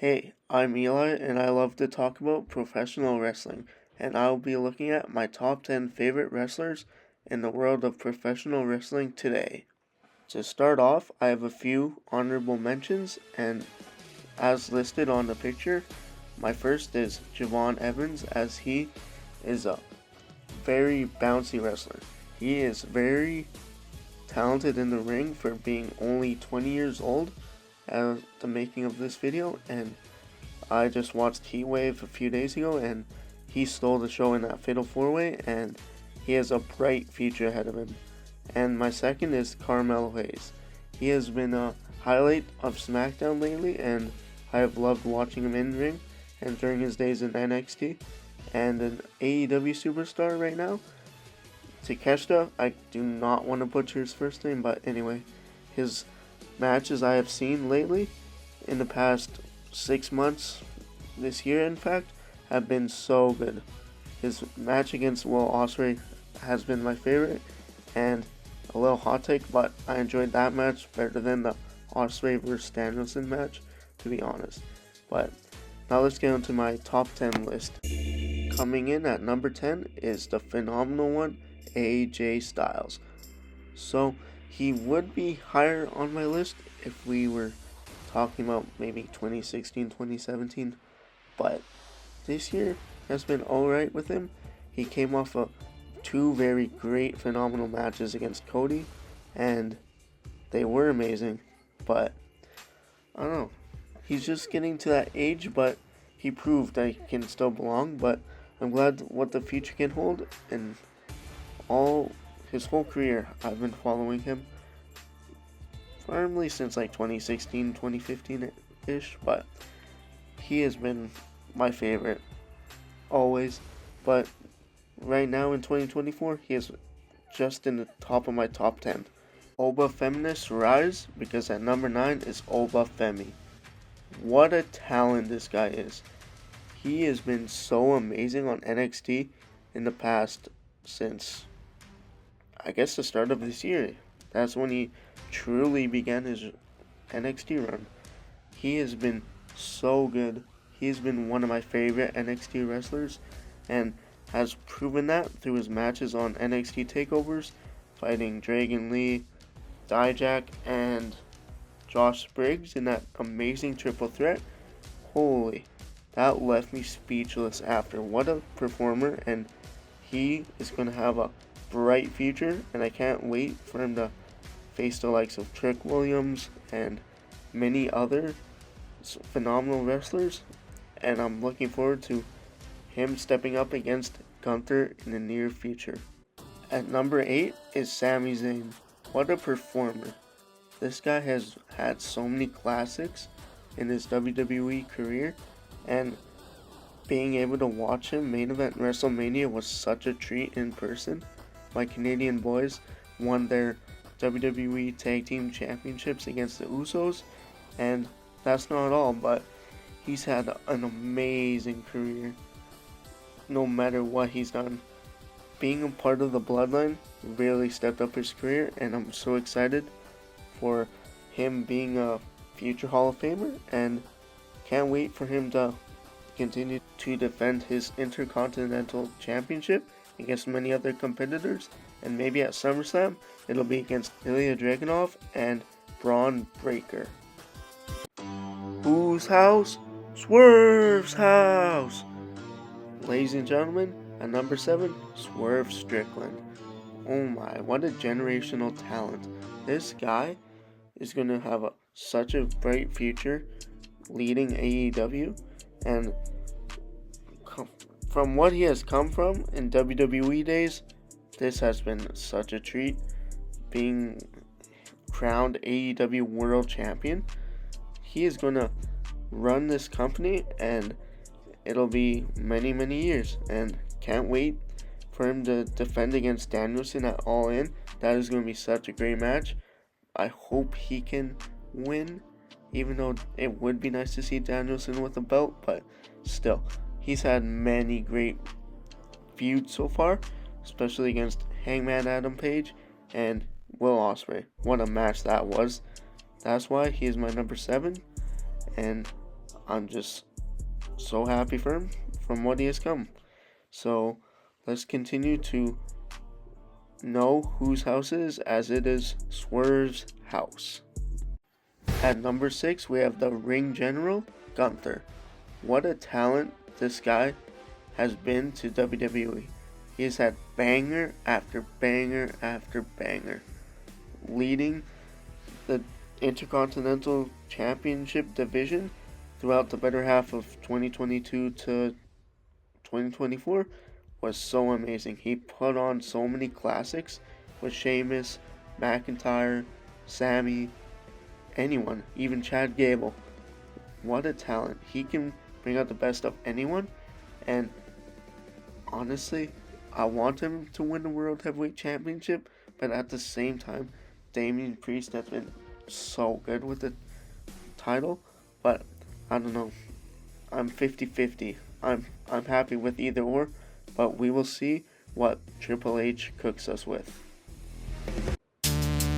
Hey, I'm Eli, and I love to talk about professional wrestling, and I'll be looking at my top 10 favorite wrestlers in the world of professional wrestling today. To start off, I have a few honorable mentions, and as listed on the picture, my first is Javon Evans, as he is a very bouncy wrestler. He is very talented in the ring for being only 20 years old at the making of this video, and I just watched Heatwave a few days ago, and he stole the show in that Fatal 4-Way, and he has a bright future ahead of him. And my second is Carmelo Hayes. He has been a highlight of SmackDown lately, and I have loved watching him in ring and during his days in NXT, and an AEW superstar right now. Takeshita, I do not want to butcher his first name, but anyway, his matches I have seen lately in the past 6 months, this year in fact, have been so good. His match against Will Ospreay has been my favorite, and a little hot take, but I enjoyed that match better than the Ospreay vs Danielson match, to be honest. But now let's get into my top 10 list. Coming in at number 10 is the phenomenal one, AJ Styles. So he would be higher on my list if we were talking about maybe 2016, 2017, but this year has been alright with him. He came off of two very great, phenomenal matches against Cody, and they were amazing, but I don't know. He's just getting to that age, but he proved that he can still belong, but I'm glad what the future can hold, and his whole career I've been following him firmly since like 2016, 2015-ish, but he has been my favorite always. But right now in 2024, he is just in the top of my top 10. Oba Feminist Rise, because at number 9 is Oba Femi. What a talent this guy is. He has been so amazing on NXT in the past since, I guess, the start of this year. That's when he truly began his NXT run. He has been so good. He's been one of my favorite NXT wrestlers, and has proven that through his matches on NXT takeovers, fighting Dragon Lee, Dijak, and Josh Briggs in that amazing triple threat. Holy, that left me speechless after. What a performer, and he is going to have a bright future, and I can't wait for him to face the likes of Trick Williams and many other phenomenal wrestlers, and I'm looking forward to him stepping up against Gunther in the near future. At number 8 is Sami Zayn. What a performer. This guy has had so many classics in his WWE career, and being able to watch him main event WrestleMania was such a treat in person. My Canadian boys won their WWE Tag Team Championships against the Usos, and that's not all, but he's had an amazing career no matter what he's done. Being a part of the Bloodline really stepped up his career, and I'm so excited for him being a future Hall of Famer, and can't wait for him to continue to defend his Intercontinental Championship against many other competitors, and maybe at SummerSlam it'll be against Ilya Dragunov and Braun Breaker. Whose house? Swerve's house! Ladies and gentlemen, at number 7, Swerve Strickland. Oh my, what a generational talent. This guy is going to have such a bright future leading AEW, and from what he has come from in WWE days, this has been such a treat. Being crowned AEW World Champion, he is going to run this company, and it'll be many, many years, and can't wait for him to defend against Danielson at All In. That is going to be such a great match. I hope he can win, even though it would be nice to see Danielson with a belt, but still, he's had many great feuds so far, especially against Hangman Adam Page and Will Ospreay. What a match that was. That's why he is my number 7, and I'm just so happy for him from what he has come. So let's continue to know whose house it is, as it is Swerve's house. At number 6, we have the Ring General, Gunther. What a talent this guy has been to WWE. He has had banger after banger after banger, leading the Intercontinental Championship division throughout the better half of 2022 to 2024 was so amazing. He put on so many classics with Sheamus, McIntyre, Sammy, anyone, even Chad Gable. What a talent. He can bring out the best of anyone, and honestly, I want him to win the World Heavyweight Championship, but at the same time, Damian Priest has been so good with the title, but I don't know. I'm 50-50. I'm happy with either or, but we will see what Triple H cooks us with.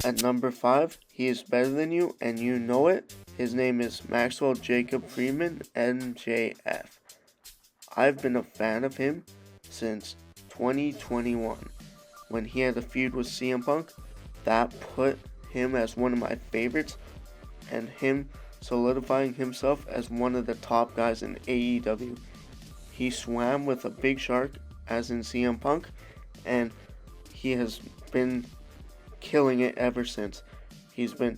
At number 5, he is better than you, and you know it. His name is Maxwell Jacob Friedman, MJF. I've been a fan of him since 2021, when he had a feud with CM Punk. That put him as one of my favorites, and him solidifying himself as one of the top guys in AEW. He swam with a big shark, as in CM Punk, and he has been killing it ever since. He's been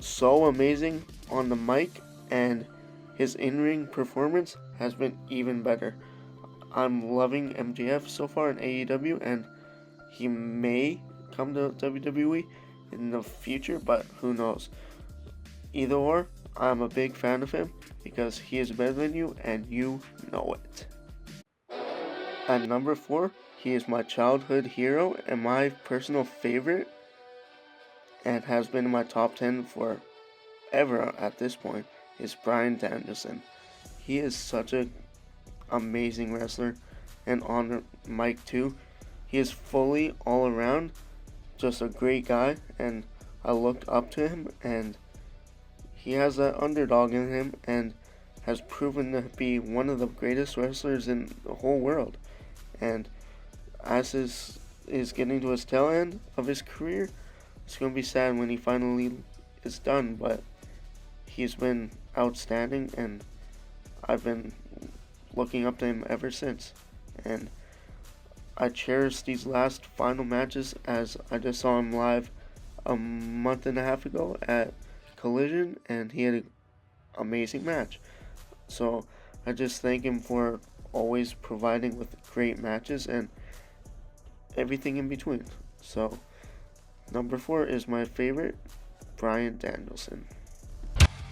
so amazing on the mic, and his in-ring performance has been even better. I'm loving MJF so far in AEW, and he may come to WWE in the future, but who knows. Either or, I'm a big fan of him because he is better than you, and you know it. At number 4, he is my childhood hero and my personal favorite, and has been in my top 10 forever at this point, is Bryan Danielson. He is such an amazing wrestler, and on the mic too. He is fully all around just a great guy, and I looked up to him, and he has that underdog in him and has proven to be one of the greatest wrestlers in the whole world. And as is getting to his tail end of his career, it's going to be sad when he finally is done, but he's been outstanding, and I've been looking up to him ever since. And I cherish these last final matches, as I just saw him live a month and a half ago at Collision, and he had an amazing match. So I just thank him for always providing with great matches and everything in between. So number 4 is my favorite, Bryan Danielson.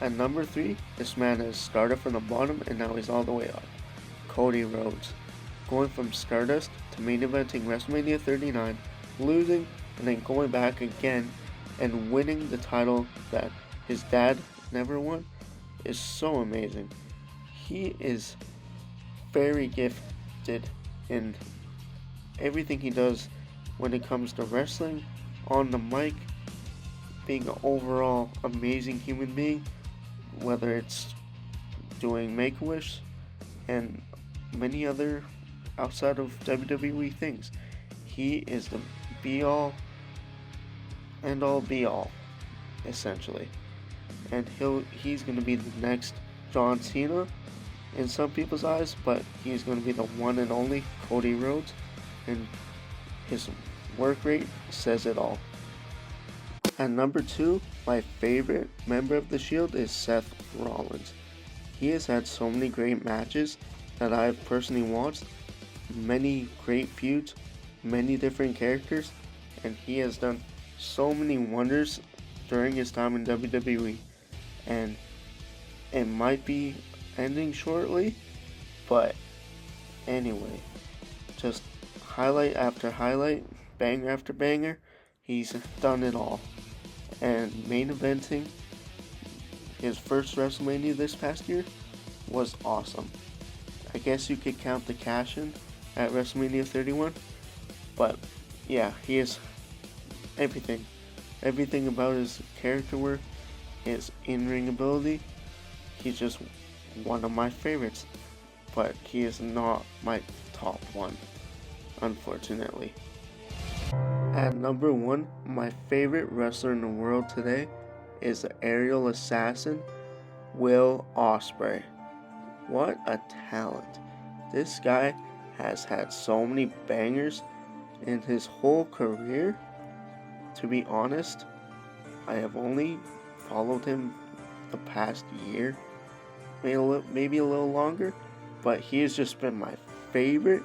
At number 3, this man has started from the bottom and now he's all the way up. Cody Rhodes. Going from Stardust to main eventing WrestleMania 39, losing, and then going back again and winning the title that his dad never won is so amazing. He is very gifted in everything he does when it comes to wrestling, on the mic, being an overall amazing human being, whether it's doing Make-A-Wish and many other outside of WWE things. He is the be-all, end-all, be-all, essentially. And he's going to be the next John Cena in some people's eyes, but he's going to be the one and only Cody Rhodes, and his work rate says it all. At number 2, my favorite member of the Shield is Seth Rollins. He has had so many great matches that I've personally watched, many great feuds, many different characters, and he has done so many wonders during his time in WWE. And it might be ending shortly, but anyway, just highlight after highlight, banger after banger, he's done it all. And main eventing his first WrestleMania this past year was awesome. I guess you could count the cash-in at WrestleMania 31, but yeah, he is everything about his character work, his in-ring ability. he's just one of my favorites, but he is not my top one, unfortunately. At number 1, my favorite wrestler in the world today is the aerial assassin, Will Ospreay. What a talent. This guy has had so many bangers in his whole career. To be honest, I have only followed him the past year, maybe a little longer, but he has just been my favorite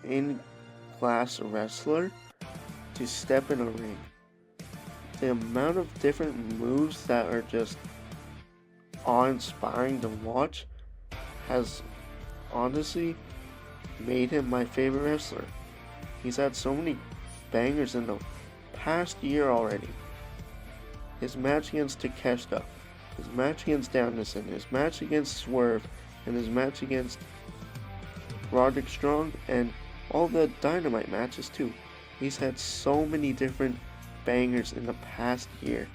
in-class wrestler to step in a ring. The amount of different moves that are just awe-inspiring to watch has honestly made him my favorite wrestler. He's had so many bangers in the past year already. His match against Takeshita, his match against Danielson, his match against Swerve, and his match against Roderick Strong, and all the Dynamite matches too. He's had so many different bangers in the past year,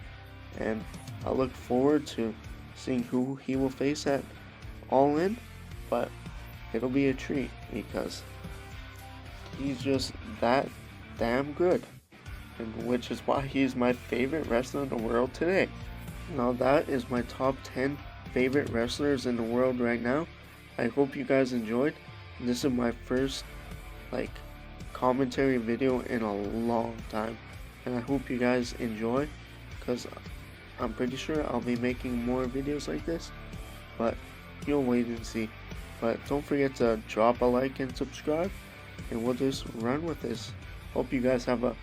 and I look forward to seeing who he will face at All In, but it'll be a treat because he's just that damn good, and which is why he's my favorite wrestler in the world today. Now that is my top 10 favorite wrestlers in the world right now. I hope you guys enjoyed. This is my first commentary video in a long time, and I hope you guys enjoy, because I'm pretty sure I'll be making more videos like this, but you'll wait and see. But don't forget to drop a like and subscribe, and we'll just run with this. Hope you guys have a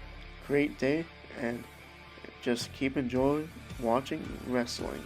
great day, and just keep enjoying watching wrestling.